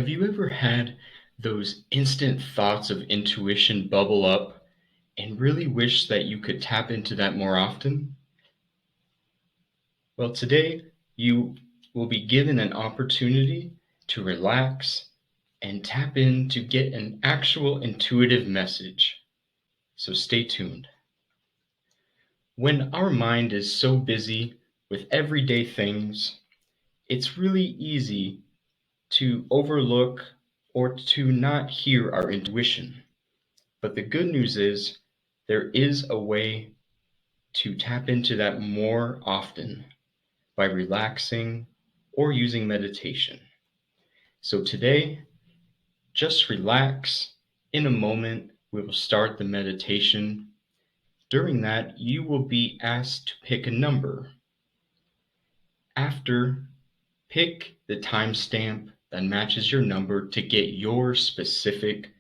Have you ever had those instant thoughts of intuition bubble up and really wish that you could tap into that more often? Well, today you will be given an opportunity to relax and tap in to get an actual intuitive message. So stay tuned. When our mind is so busy with everyday things, it's really easy to overlook or to not hear our intuition. But the good news is there is a way to tap into that more often by relaxing or using meditation. So today, just relax. In a moment, we will start the meditation. During that, you will be asked to pick a number. After, pick the timestamp that matches your number to get your specific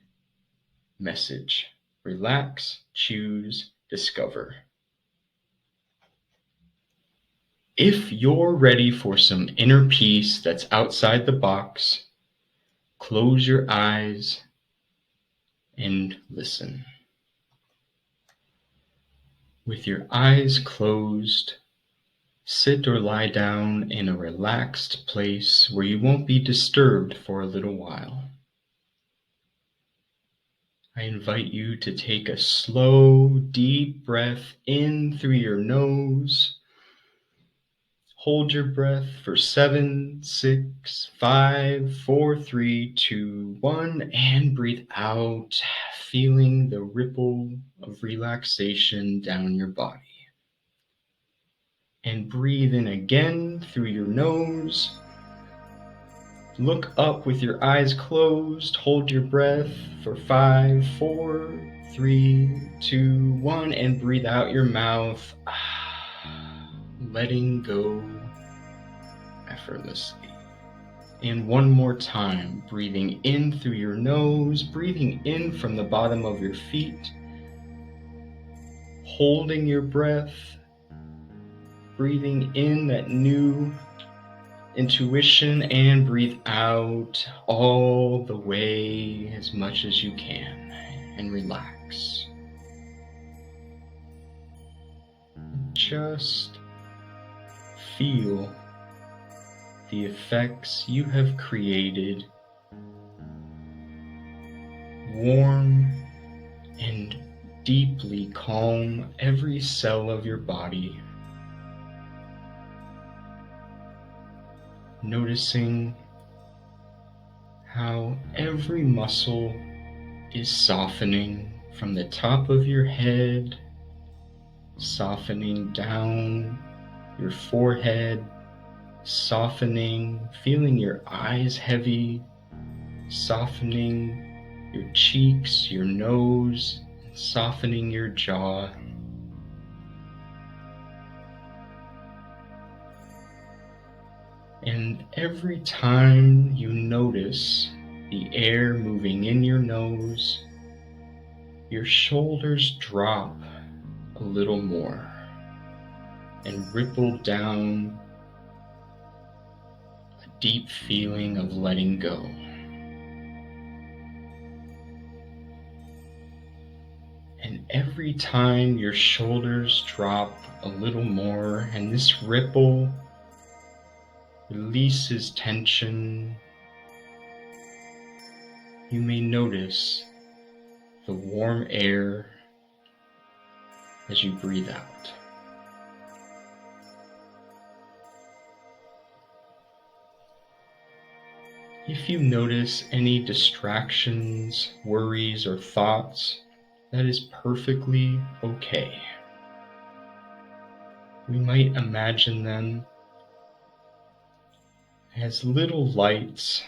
message. Relax, choose, discover. If you're ready for some inner peace that's outside the box, close your eyes and listen. With your eyes closed, sit or lie down in a relaxed place where you won't be disturbed for a little while. I invite you to take a slow, deep breath in through your nose. Hold your breath for 7, 6, 5, 4, 3, 2, 1, and breathe out, feeling the ripple of relaxation down your body. And breathe in again through your nose. Look up with your eyes closed. Hold your breath for 5, 4, 3, 2, 1, and breathe out your mouth, letting go effortlessly. And one more time, breathing in through your nose, breathing in from the bottom of your feet, holding your breath, breathing in that new intuition, and breathe out all the way as much as you can, and relax. Just feel the effects you have created, warm and deeply calm every cell of your body. Noticing how every muscle is softening from the top of your head, softening down your forehead, softening, feeling your eyes heavy, softening your cheeks, your nose, softening your jaw. And every time you notice the air moving in your nose, your shoulders drop a little more and ripple down a deep feeling of letting go. And every time your shoulders drop a little more and this ripple releases tension, you may notice the warm air as you breathe out. If you notice any distractions, worries, or thoughts, that is perfectly okay. We might imagine them as little lights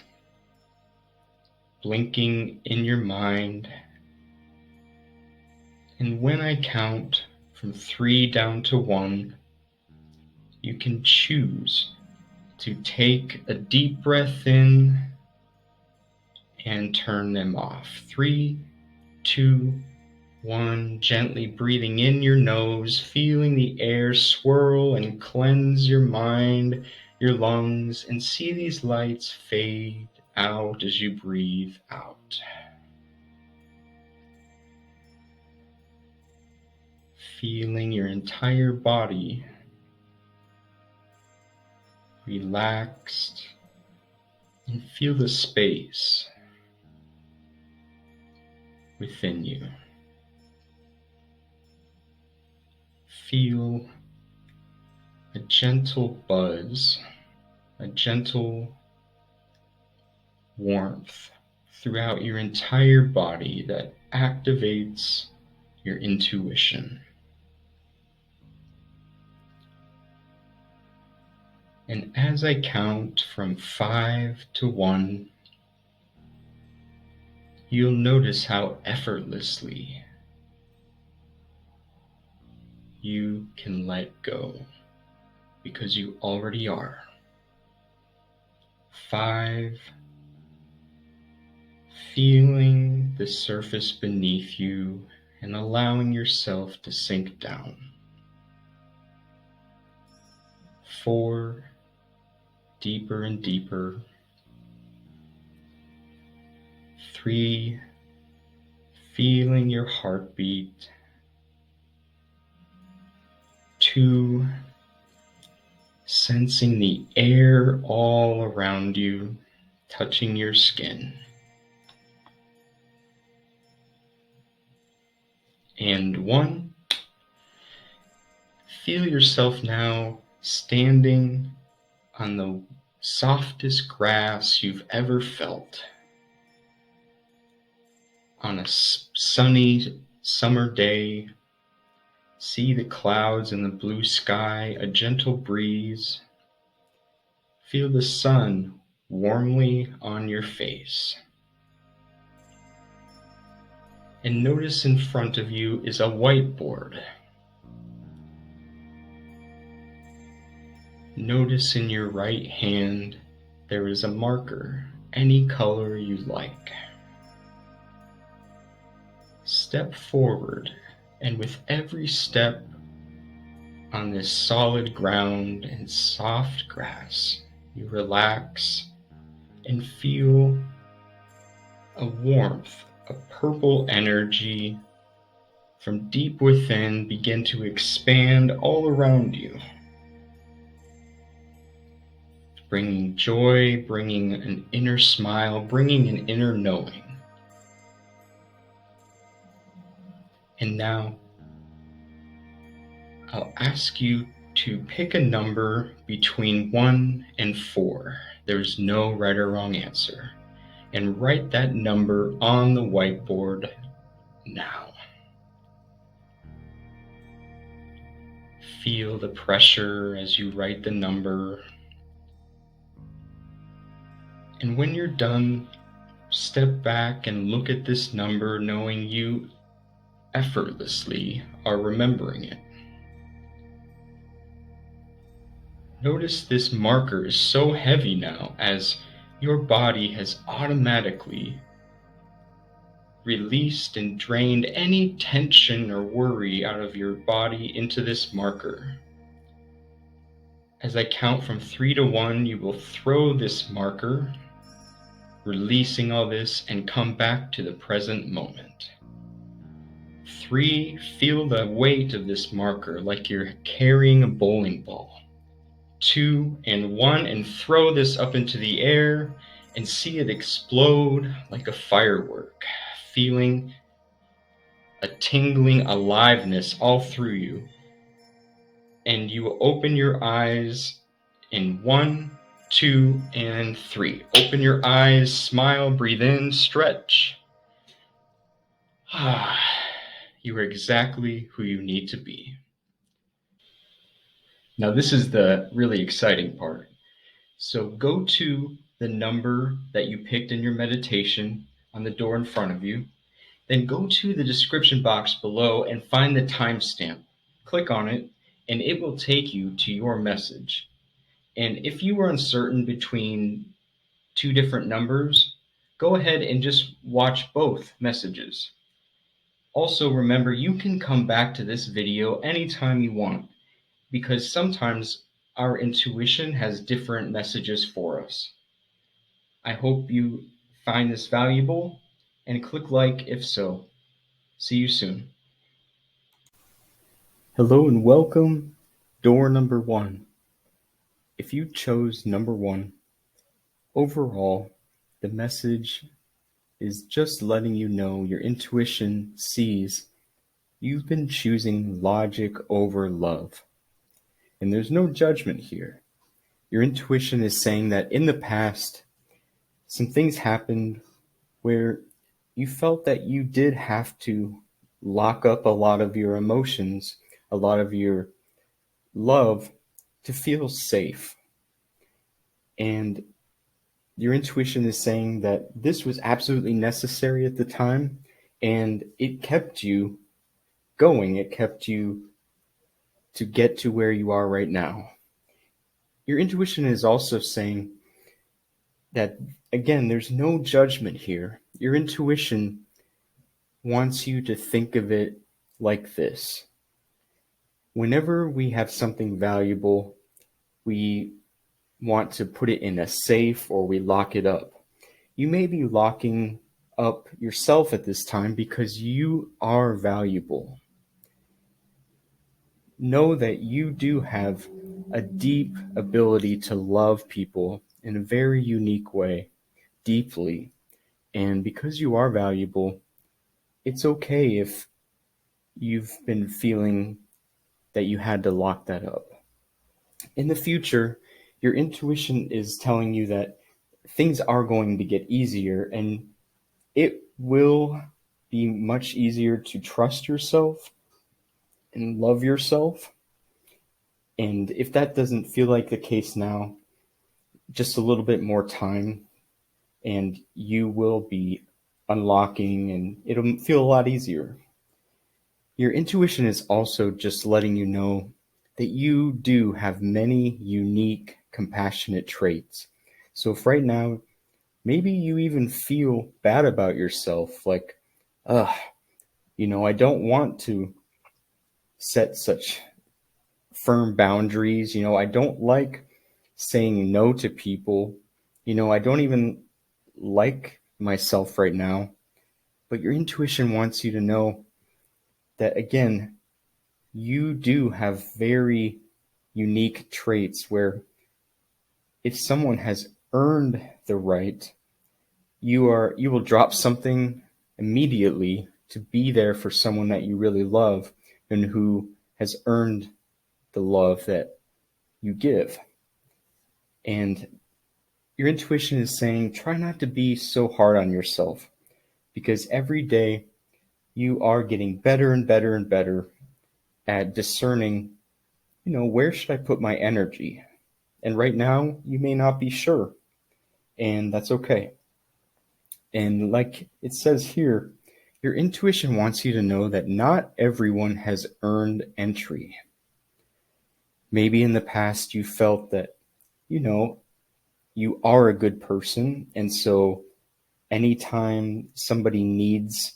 blinking in your mind. And when I count from 3 down to 1, you can choose to take a deep breath in and turn them off. 3, 2, 1, gently breathing in your nose, feeling the air swirl and cleanse your mind, your lungs, and see these lights fade out as you breathe out. Feeling your entire body relaxed, and feel the space within you. Feel a gentle buzz, a gentle warmth throughout your entire body that activates your intuition. And as I count from 5 to 1, you'll notice how effortlessly you can let go, because you already are. 5, feeling the surface beneath you and allowing yourself to sink down. 4, deeper and deeper. 3, feeling your heartbeat. 2, sensing the air all around you, touching your skin. And 1, feel yourself now standing on the softest grass you've ever felt. On a sunny summer day, see the clouds in the blue sky, a gentle breeze. Feel the sun warmly on your face. And notice in front of you is a whiteboard. Notice in your right hand there is a marker, any color you like. Step forward, and with every step on this solid ground and soft grass, you relax and feel a warmth, a purple energy from deep within begin to expand all around you, bringing joy, bringing an inner smile, bringing an inner knowing. And now, I'll ask you to pick a number between 1 and 4. There's no right or wrong answer. And write that number on the whiteboard now. Feel the pressure as you write the number. And when you're done, step back and look at this number, knowing you effortlessly are remembering it. Notice this marker is so heavy now, as your body has automatically released and drained any tension or worry out of your body into this marker. As I count from 3 to 1, you will throw this marker, releasing all this, and come back to the present moment. 3, feel the weight of this marker like you're carrying a bowling ball. 2 and 1, and throw this up into the air and see it explode like a firework, feeling a tingling aliveness all through you. And you will open your eyes in 1, 2, and 3. Open your eyes, smile, breathe in, stretch. You are exactly who you need to be. Now, this is the really exciting part. So go to the number that you picked in your meditation on the door in front of you. Then go to the description box below and find the timestamp. Click on it, and it will take you to your message. And if you are uncertain between 2 different numbers, go ahead and just watch both messages. Also, remember, you can come back to this video anytime you want, because sometimes our intuition has different messages for us. I hope you find this valuable and click like if so. See you soon. Hello and welcome, door number 1. If you chose number 1, overall, the message is just letting you know your intuition sees you've been choosing logic over love. And there's no judgment here. Your intuition is saying that in the past, some things happened where you felt that you did have to lock up a lot of your emotions, a lot of your love to feel safe. And your intuition is saying that this was absolutely necessary at the time, and it kept you going. It kept you to get to where you are right now. Your intuition is also saying that, again, there's no judgment here. Your intuition wants you to think of it like this. Whenever we have something valuable, we want to put it in a safe or we lock it up. You may be locking up yourself at this time because you are valuable. Know that you do have a deep ability to love people in a very unique way, deeply. And because you are valuable, it's okay if you've been feeling that you had to lock that up. In the future, your intuition is telling you that things are going to get easier, and it will be much easier to trust yourself and love yourself. And if that doesn't feel like the case now, just a little bit more time and you will be unlocking and it'll feel a lot easier. Your intuition is also just letting you know that you do have many unique, compassionate traits. So if right now, maybe you even feel bad about yourself, like, I don't want to set such firm boundaries. I don't like saying no to people. I don't even like myself right now. But your intuition wants you to know that, again, you do have very unique traits where if someone has earned the right, you will drop something immediately to be there for someone that you really love and who has earned the love that you give. And your intuition is saying, try not to be so hard on yourself, because every day you are getting better and better and better at discerning, where should I put my energy? And right now, you may not be sure, and that's okay. And like it says here, your intuition wants you to know that not everyone has earned entry. Maybe in the past you felt that, you are a good person, and so anytime somebody needs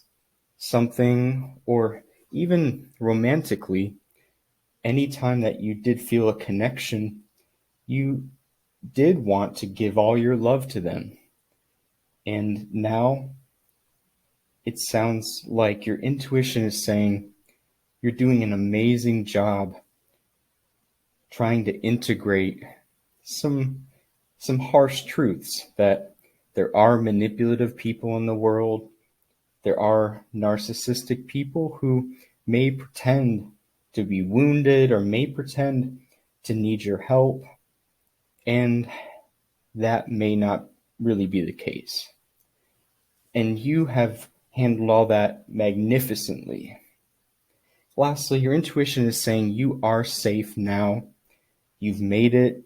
something, or even romantically, anytime that you did feel a connection, you did want to give all your love to them. And now it sounds like your intuition is saying you're doing an amazing job trying to integrate some harsh truths, that there are manipulative people in the world. There are narcissistic people who may pretend to be wounded or may pretend to need your help, and that may not really be the case. And you have handled all that magnificently. Lastly, your intuition is saying you are safe now. You've made it.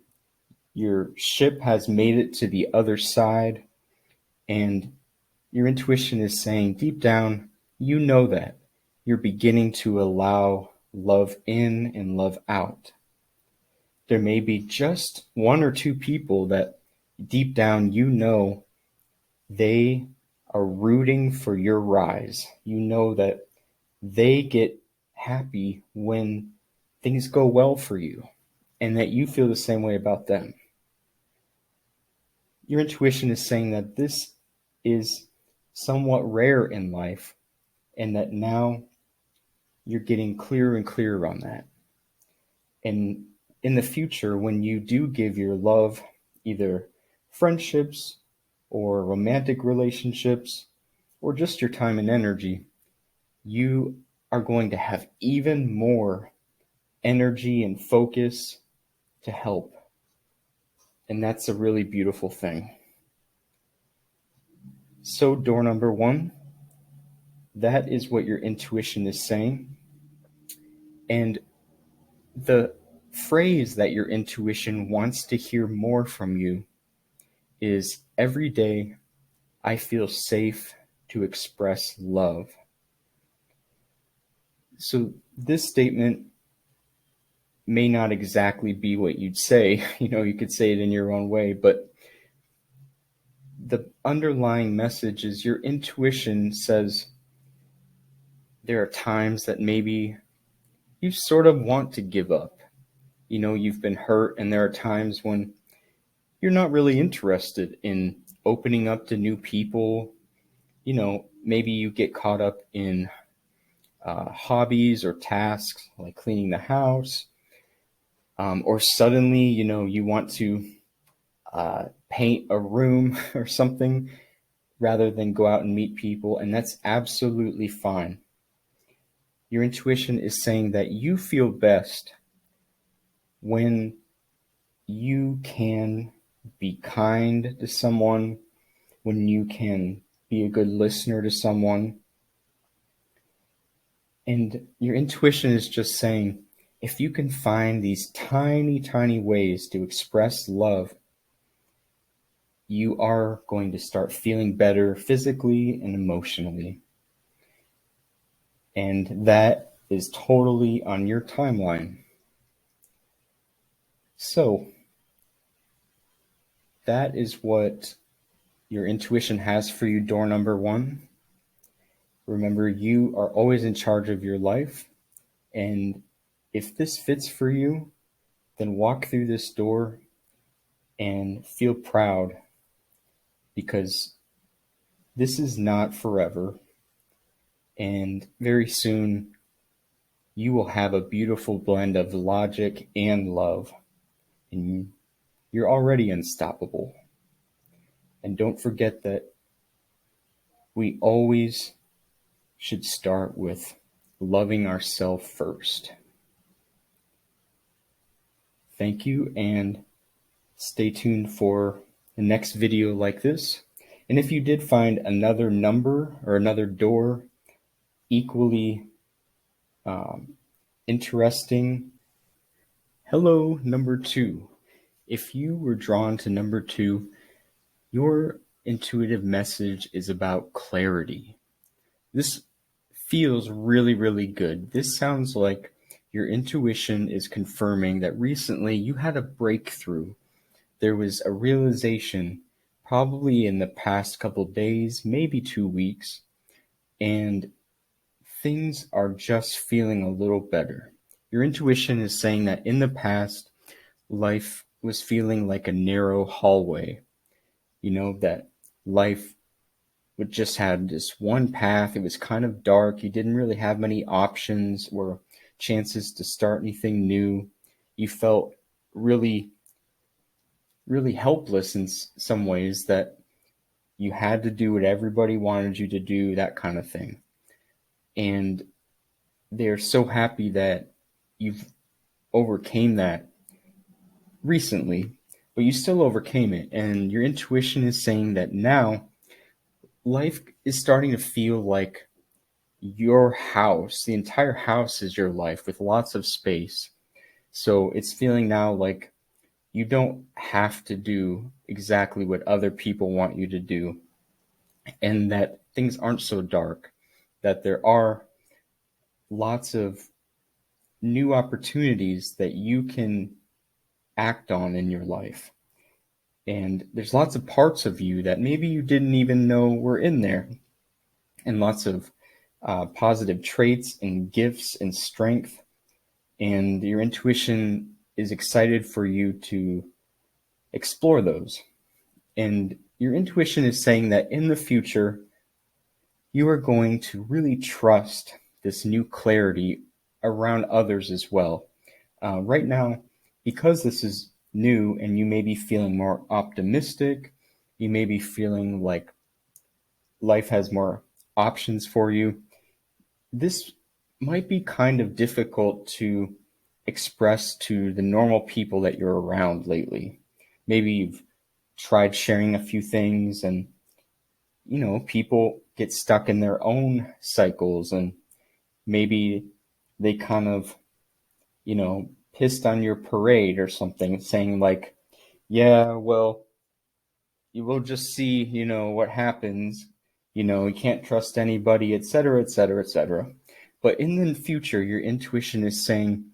Your ship has made it to the other side. And your intuition is saying deep down, you know that. You're beginning to allow love in and love out. There may be just one or two people that deep down you know they are rooting for your rise. You know that they get happy when things go well for you, and that you feel the same way about them. your intuition is saying that this is somewhat rare in life, and that now you're getting clearer and clearer on that. And in the future, when you do give your love, either friendships or romantic relationships, or just your time and energy, you are going to have even more energy and focus to help. And that's a really beautiful thing. So, door number 1, that is what your intuition is saying. And the phrase that your intuition wants to hear more from you is, every day I feel safe to express love. So this statement may not exactly be what you'd say. You could say it in your own way, but the underlying message is your intuition says there are times that maybe you sort of want to give up. You've been hurt, and there are times when you're not really interested in opening up to new people. Maybe you get caught up in hobbies or tasks like cleaning the house, or suddenly, you want to paint a room or something rather than go out and meet people, and that's absolutely fine. Your intuition is saying that you feel best when you can be kind to someone, when you can be a good listener to someone. And your intuition is just saying, if you can find these tiny, tiny ways to express love, you are going to start feeling better physically and emotionally. And that is totally on your timeline. So, that is what your intuition has for you, door number 1. Remember, you are always in charge of your life. And if this fits for you, then walk through this door and feel proud, because this is not forever. And very soon, you will have a beautiful blend of logic and love. And you're already unstoppable. And don't forget that we always should start with loving ourselves first. Thank you, and stay tuned for the next video like this. And if you did find another number or another door equally interesting, hello, number 2. If you were drawn to number 2, your intuitive message is about clarity. This feels really, really good. This sounds like your intuition is confirming that recently you had a breakthrough. There was a realization, probably in the past couple days, maybe 2 weeks, and things are just feeling a little better. Your intuition is saying that in the past, life was feeling like a narrow hallway. That life would just have this one path. It was kind of dark. You didn't really have many options or chances to start anything new. You felt really, really helpless in some ways, that you had to do what everybody wanted you to do, that kind of thing. And they're so happy that you've overcame that recently, but you still overcame it. And your intuition is saying that now life is starting to feel like your house. The entire house is your life, with lots of space. So it's feeling now like you don't have to do exactly what other people want you to do, and that things aren't so dark, that there are lots of new opportunities that you can act on in your life. And there's lots of parts of you that maybe you didn't even know were in there, and lots of positive traits and gifts and strength. And your intuition is excited for you to explore those. And your intuition is saying that in the future, you are going to really trust this new clarity around others as well. Right now, because this is new and you may be feeling more optimistic, you may be feeling like life has more options for you, this might be kind of difficult to express to the normal people that you're around lately. Maybe you've tried sharing a few things and people get stuck in their own cycles and maybe they kind of, pissed on your parade or something, saying like, yeah, well, you will just see, what happens. You can't trust anybody, etc., etc., etc. But in the future, your intuition is saying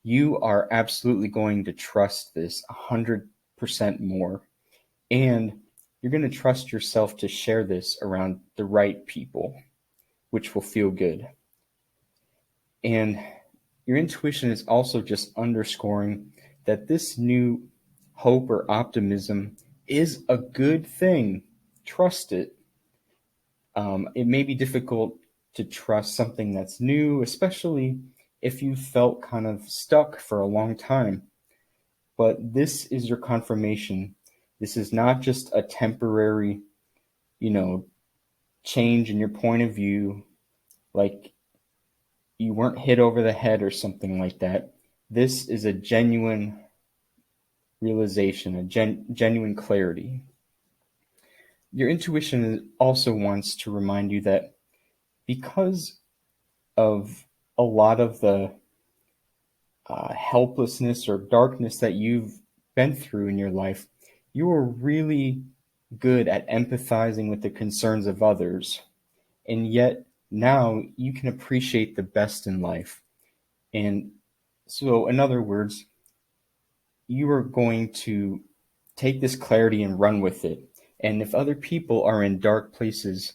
you are absolutely going to trust this 100% more. And you're going to trust yourself to share this around the right people, which will feel good. And your intuition is also just underscoring that this new hope or optimism is a good thing. Trust it. It may be difficult to trust something that's new, especially if you felt kind of stuck for a long time. But this is your confirmation. This is not just a temporary, change in your point of view, like you weren't hit over the head or something like that. This is a genuine realization, a genuine clarity. Your intuition also wants to remind you that because of a lot of the helplessness or darkness that you've been through in your life, you are really good at empathizing with the concerns of others. And yet now you can appreciate the best in life. And so, in other words, you are going to take this clarity and run with it. And if other people are in dark places,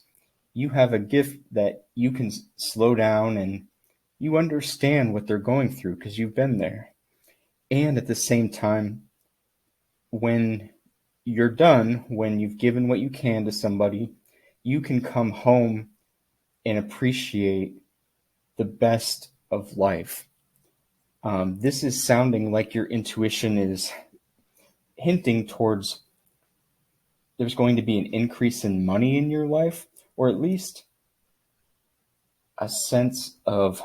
you have a gift that you can slow down and you understand what they're going through because you've been there. And at the same time, when you're done, when you've given what you can to somebody, you can come home and appreciate the best of life. This is sounding like your intuition is hinting towards there's going to be an increase in money in your life, or at least a sense of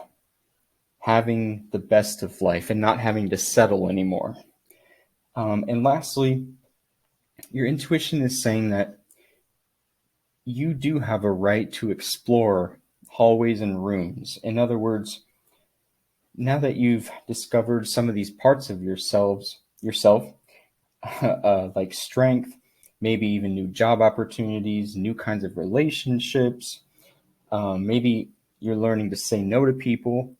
having the best of life and not having to settle anymore. And lastly, your intuition is saying that you do have a right to explore hallways and rooms. In other words, now that you've discovered some of these parts of yourself, like strength, maybe even new job opportunities, new kinds of relationships, maybe you're learning to say no to people,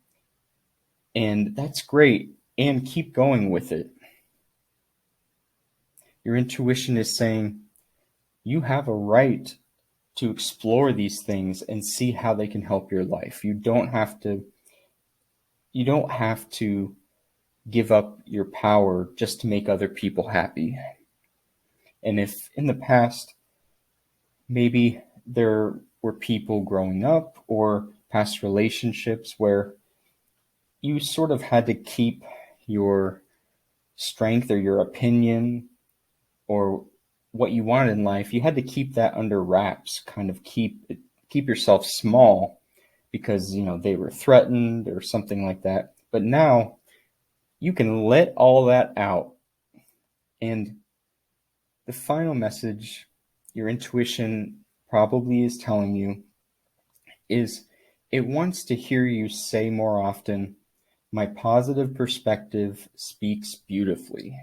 and that's great, and keep going with it. Your intuition is saying you have a right to explore these things and see how they can help your life. You don't have to give up your power just to make other people happy. And if in the past, maybe there were people growing up or past relationships where you sort of had to keep your strength or your opinion or what you wanted in life, you had to keep that under wraps, kind of keep yourself small because, they were threatened or something like that. But now you can let all that out. And the final message your intuition probably is telling you is it wants to hear you say more often, "My positive perspective speaks beautifully."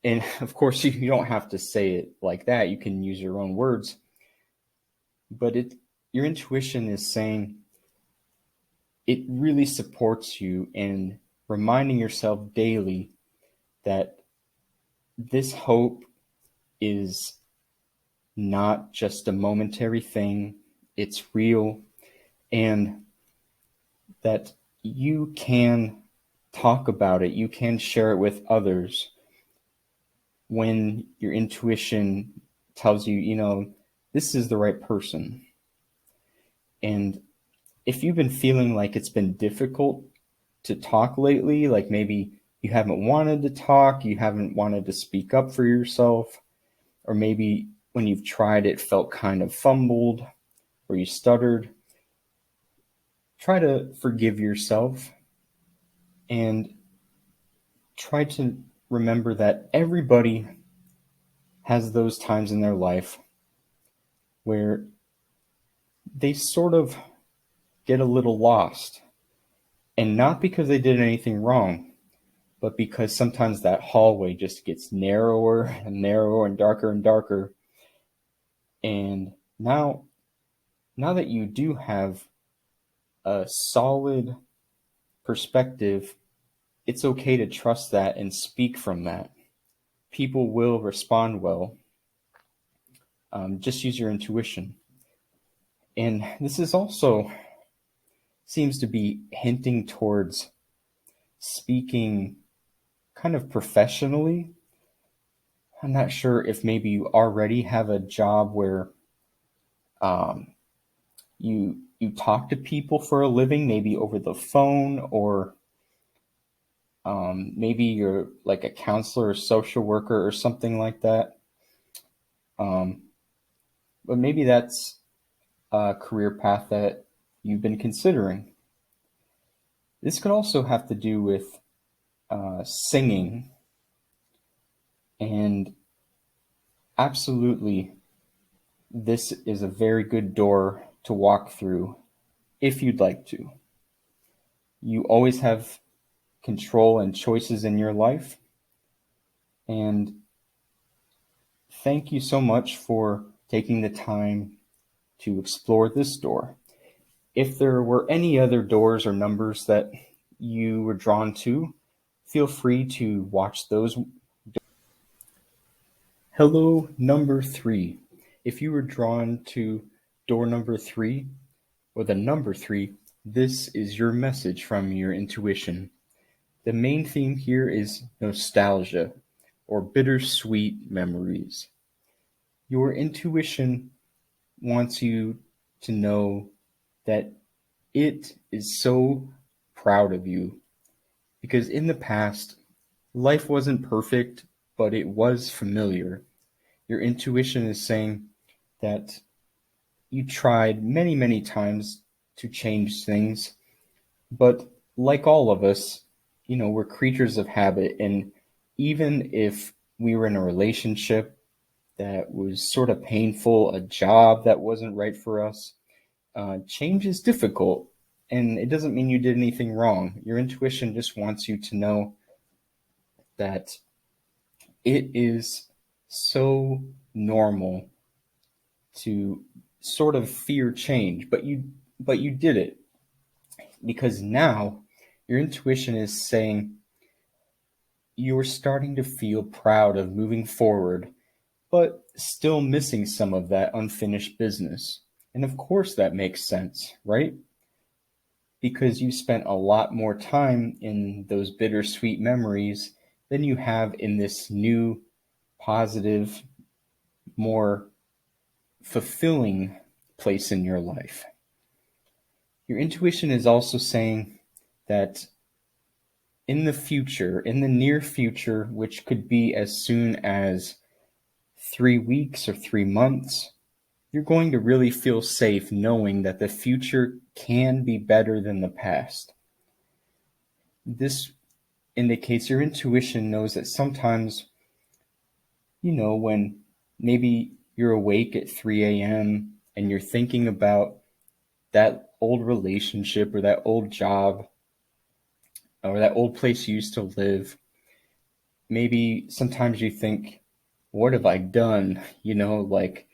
And of course, you don't have to say it like that. You can use your own words. But your intuition is saying it really supports you in reminding yourself daily that this hope is not just a momentary thing, it's real, and that you can talk about it, you can share it with others, when your intuition tells you, this is the right person. And if you've been feeling like it's been difficult to talk lately, like maybe you haven't wanted to talk, you haven't wanted to speak up for yourself, or maybe when you've tried it felt kind of fumbled or you stuttered, try to forgive yourself and try to remember that everybody has those times in their life where they sort of get a little lost. And not because they did anything wrong, but because sometimes that hallway just gets narrower and narrower and darker. And now that you do have a solid perspective, it's okay to trust that and speak from that. People will respond well. Just use your intuition. And this is also seems to be hinting towards speaking kind of professionally. I'm not sure if maybe you already have a job where you talk to people for a living, maybe over the phone, or maybe you're like a counselor or social worker or something like that. But maybe that's a career path that you've been considering. This could also have to do with singing, and absolutely, this is a very good door to walk through if you'd like to. You always have control and choices in your life. And thank you so much for taking the time to explore this door. If there were any other doors or numbers that you were drawn to, feel free to watch those. Hello, number 3. If you were drawn to door number 3 or the number 3, this is your message from your intuition. The main theme here is nostalgia or bittersweet memories. Your intuition wants you to know that it is so proud of you because in the past, life wasn't perfect, but it was familiar. Your intuition is saying that you tried many, many times to change things, but like all of us, we're creatures of habit. And even if we were in a relationship that was sort of painful, a job that wasn't right for us, change is difficult. And it doesn't mean you did anything wrong. Your intuition just wants you to know that it is so normal to sort of fear change, but you did it because now your intuition is saying you're starting to feel proud of moving forward, but still missing some of that unfinished business. And of course that makes sense, right? Because you spent a lot more time in those bittersweet memories than you have in this new, positive, more fulfilling place in your life. Your intuition is also saying that in the future, in the near future, which could be as soon as 3 weeks or 3 months, you're going to really feel safe knowing that the future can be better than the past. This indicates your intuition knows that sometimes, when maybe you're awake at 3 a.m. and you're thinking about that old relationship or that old job or that old place you used to live, maybe sometimes you think, what have I done? Like,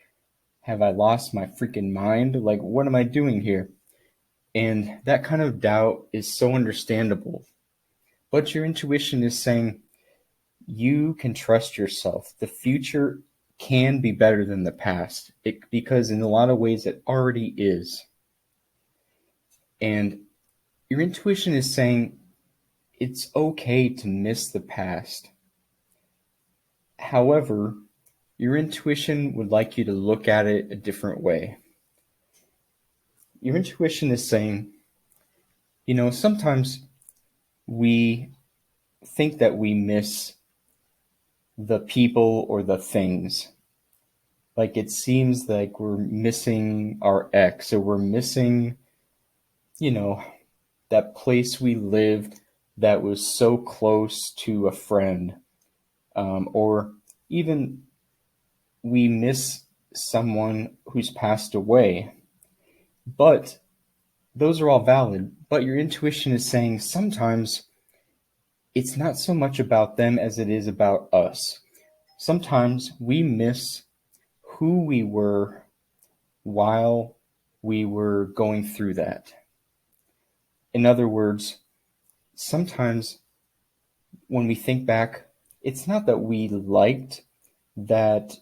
have I lost my freaking mind? Like, what am I doing here? And that kind of doubt is so understandable. But your intuition is saying you can trust yourself. The future can be better than the past because in a lot of ways it already is. And your intuition is saying it's okay to miss the past. However, your intuition would like you to look at it a different way. Your intuition is saying, sometimes we think that we miss the people or the things. Like it seems like we're missing our ex, or we're missing, you know, that place we lived that was so close to a friend. Or even we miss someone who's passed away. But those are all valid. But your intuition is saying sometimes it's not so much about them as it is about us. Sometimes we miss who we were while we were going through that. In other words, sometimes when we think back, it's not that we liked that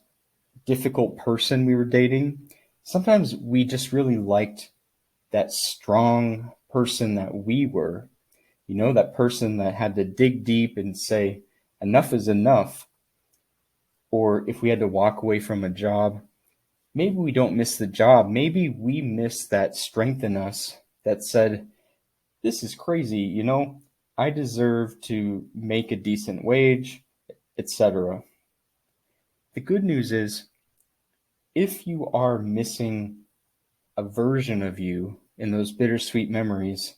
difficult person we were dating. Sometimes we just really liked that strong person that we were. That person that had to dig deep and say, enough is enough. Or if we had to walk away from a job, maybe we don't miss the job. Maybe we miss that strength in us that said, this is crazy, I deserve to make a decent wage, etc. The good news is, if you are missing a version of you in those bittersweet memories,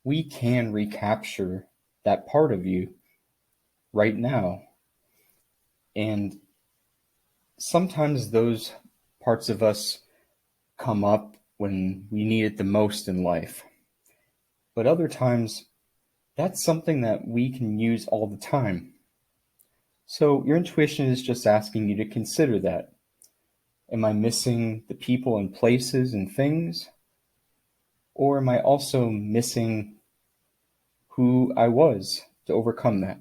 we can recapture that part of you right now. And sometimes those parts of us come up when we need it the most in life. But other times, that's something that we can use all the time. So your intuition is just asking you to consider that. Am I missing the people and places and things? Or am I also missing who I was to overcome that?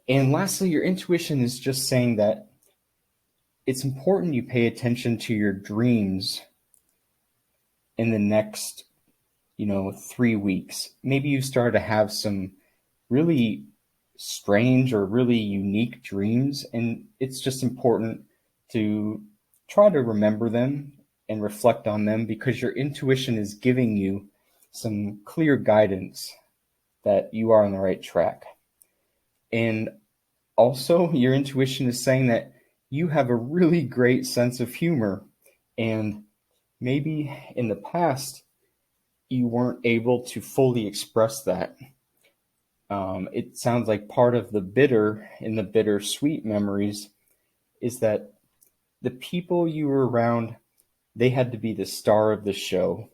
And lastly, your intuition is just saying that it's important you pay attention to your dreams in the next, 3 weeks. Maybe you start to have some really strange or really unique dreams, and it's just important to try to remember them and reflect on them, because your intuition is giving you some clear guidance that you are on the right track. And also, your intuition is saying that you have a really great sense of humor, and maybe in the past you weren't able to fully express that. It sounds like part of the bitter in the bittersweet memories is that the people you were around, they had to be the star of the show.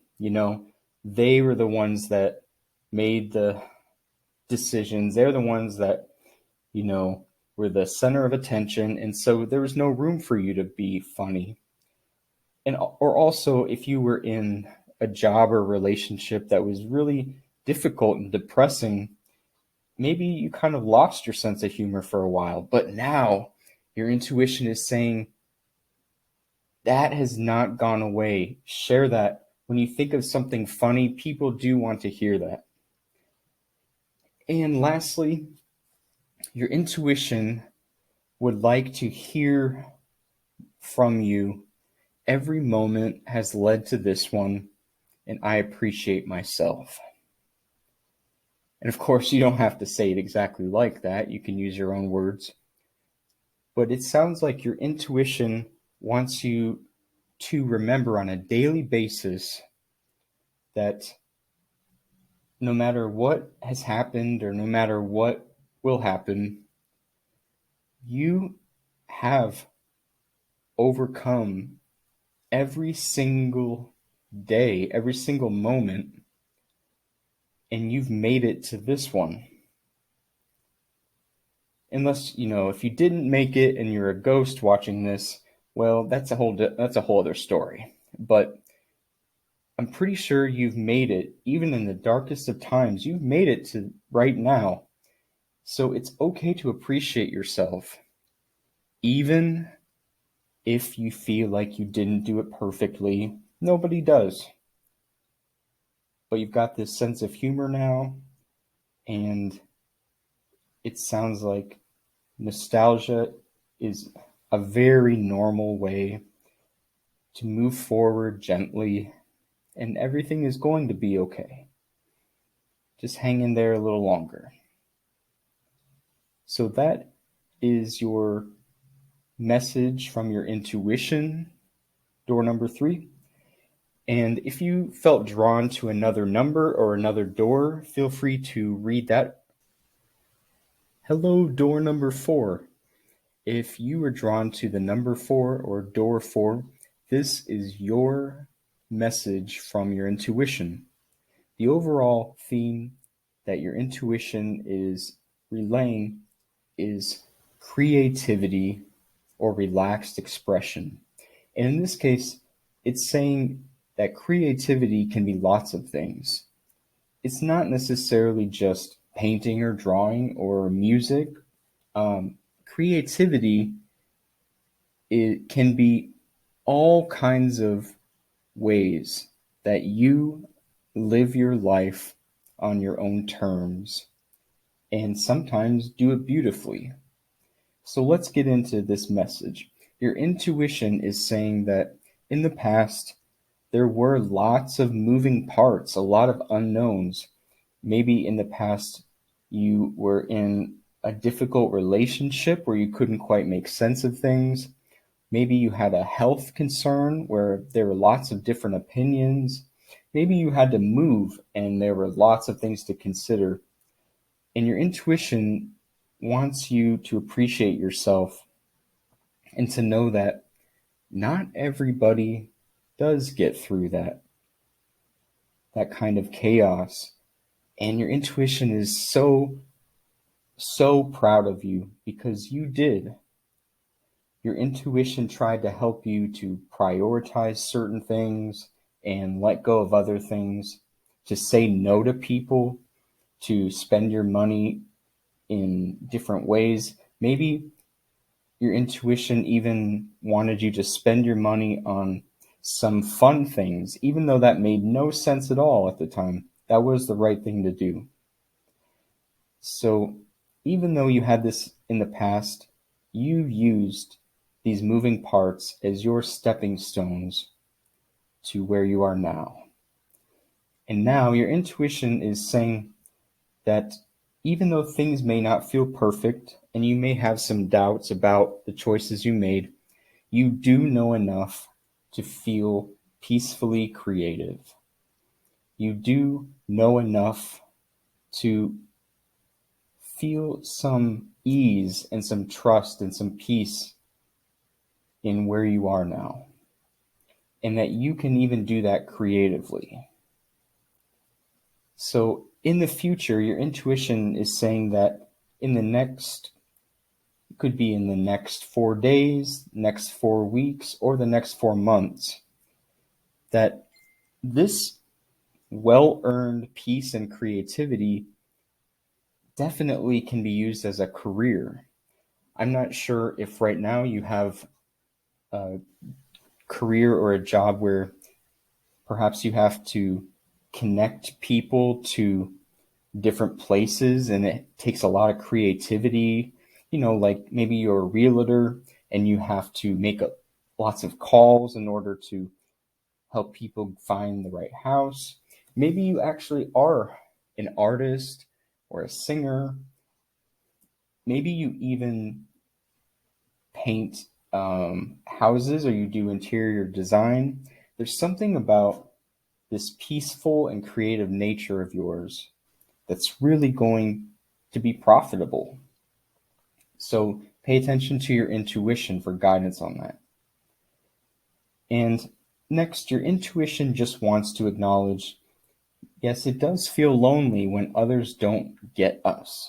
They were the ones that made the decisions. They're the ones that, were the center of attention. And so there was no room for you to be funny. Or also, if you were in a job or relationship that was really difficult and depressing, maybe you kind of lost your sense of humor for a while. But now your intuition is saying that has not gone away. Share that. When you think of something funny, people do want to hear that. And lastly, your intuition would like to hear from you, every moment has led to this one, and I appreciate myself. And of course, you don't have to say it exactly like that. You can use your own words. But it sounds like your intuition wants you to remember on a daily basis that no matter what has happened or no matter what will happen, you have overcome every single day, every single moment, and you've made it to this one. Unless, if you didn't make it and you're a ghost watching this, well, that's a whole other story. But I'm pretty sure you've made it, even in the darkest of times. You've made it to right now. So it's okay to appreciate yourself, even if you feel like you didn't do it perfectly. Nobody does. But you've got this sense of humor now, and it sounds like Nostalgia is a very normal way to move forward gently, and everything is going to be okay. Just hang in there a little longer. So that is your message from your intuition, door number 3. And if you felt drawn to another number or another door, feel free to read that. Hello, door number 4. If you were drawn to the number 4 or door 4, this is your message from your intuition. The overall theme that your intuition is relaying is creativity or relaxed expression. And in this case, it's saying that creativity can be lots of things. It's not necessarily just painting or drawing or music. Creativity, it can be all kinds of ways that you live your life on your own terms and sometimes do it beautifully. So let's get into this message. Your intuition is saying that in the past, there were lots of moving parts, a lot of unknowns. Maybe in the past, you were in a difficult relationship where you couldn't quite make sense of things. Maybe you had a health concern where there were lots of different opinions. Maybe you had to move and there were lots of things to consider. And your intuition wants you to appreciate yourself and to know that not everybody does get through that kind of chaos. And your intuition is so proud of you because you did. Your intuition tried to help you to prioritize certain things and let go of other things, to say no to people, to spend your money in different ways. Maybe your intuition even wanted you to spend your money on some fun things, even though that made no sense at all at the time. That was the right thing to do. So even though you had this in the past, you used these moving parts as your stepping stones to where you are now. And now your intuition is saying that even though things may not feel perfect and you may have some doubts about the choices you made, you do know enough to feel peacefully creative. You do know enough to feel some ease and some trust and some peace in where you are now. And that you can even do that creatively. So in the future, your intuition is saying that in the next, could be in the next 4 days, next 4 weeks, or the next 4 months, that this well-earned peace and creativity definitely can be used as a career. I'm not sure if right now you have a career or a job where perhaps you have to connect people to different places and it takes a lot of creativity. Like maybe you're a realtor and you have to make lots of calls in order to help people find the right house. Maybe you actually are an artist or a singer. Maybe you even paint houses or you do interior design. There's something about this peaceful and creative nature of yours that's really going to be profitable. So pay attention to your intuition for guidance on that. And next, your intuition just wants to acknowledge, yes, it does feel lonely when others don't get us,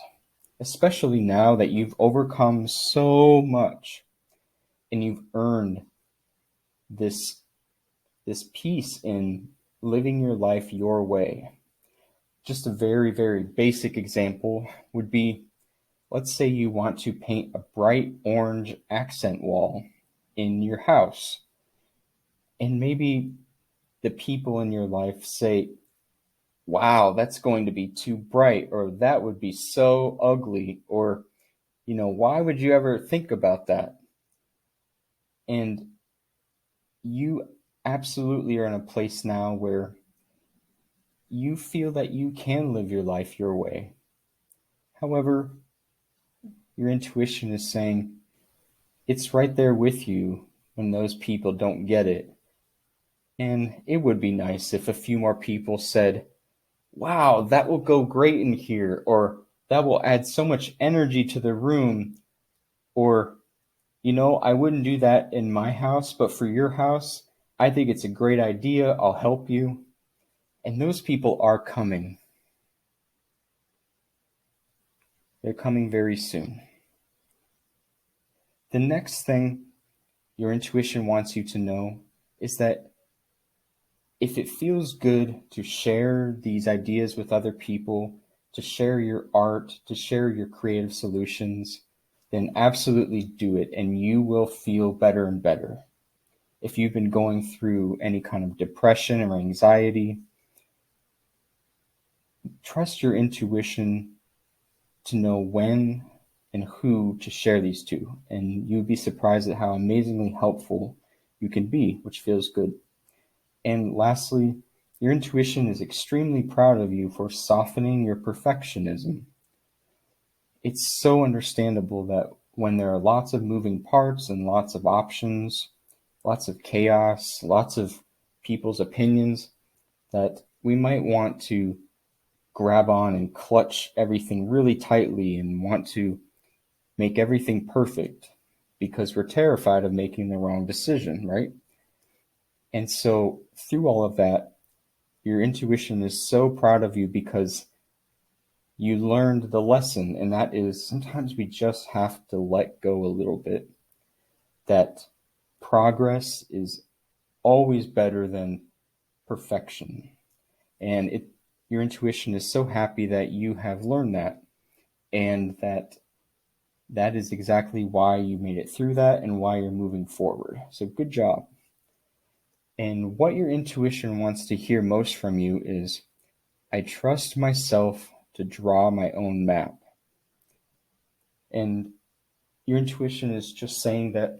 especially now that you've overcome so much and you've earned this peace in living your life your way. Just a very, very basic example would be, let's say you want to paint a bright orange accent wall in your house. And maybe the people in your life say, wow, that's going to be too bright, or that would be so ugly, or Why would you ever think about that? And you absolutely are in a place now where you feel that you can live your life your way. However, your intuition is saying it's right there with you when those people don't get it. And it would be nice if a few more people said, wow, that will go great in here, or that will add so much energy to the room, or, I wouldn't do that in my house, but for your house, I think it's a great idea. I'll help you. And those people are coming. They're coming very soon. The next thing your intuition wants you to know is that if it feels good to share these ideas with other people, to share your art, to share your creative solutions, then absolutely do it and you will feel better and better. If you've been going through any kind of depression or anxiety, trust your intuition to know when and who to share these to, and you'd be surprised at how amazingly helpful you can be, which feels good. And lastly, your intuition is extremely proud of you for softening your perfectionism. It's so understandable that when there are lots of moving parts and lots of options, lots of chaos, lots of people's opinions, that we might want to grab on and clutch everything really tightly and want to make everything perfect because we're terrified of making the wrong decision, right? And so through all of that, your intuition is so proud of you because you learned the lesson, and that is sometimes we just have to let go a little bit, that progress is always better than perfection. And your intuition is so happy that you have learned that, and that is exactly why you made it through that and why you're moving forward. So good job. And what your intuition wants to hear most from you is, I trust myself to draw my own map. And your intuition is just saying that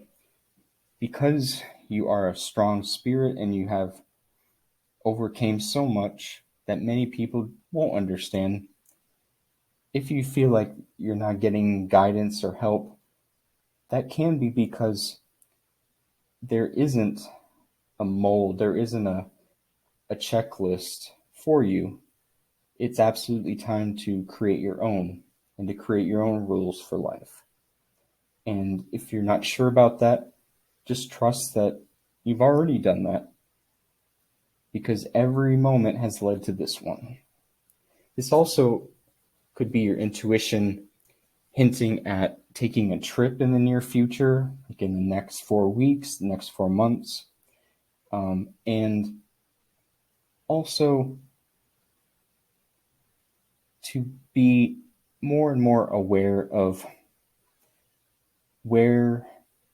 because you are a strong spirit and you have overcame so much that many people won't understand, if you feel like you're not getting guidance or help, that can be because there isn't a mold, there isn't a checklist for you. It's absolutely time to create your own and to create your own rules for life. And if you're not sure about that, just trust that you've already done that because every moment has led to this one. This also could be your intuition hinting at taking a trip in the near future, like in the next 4 weeks, the next 4 months. And also to be more and more aware of where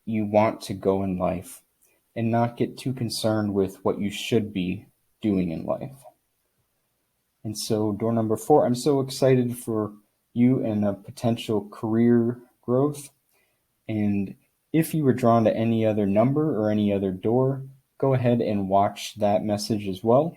you want to go in life and not get too concerned with what you should be doing in life. And so door number 4, I'm so excited for you and a potential career growth. And if you were drawn to any other number or any other door, go ahead and watch that message as well.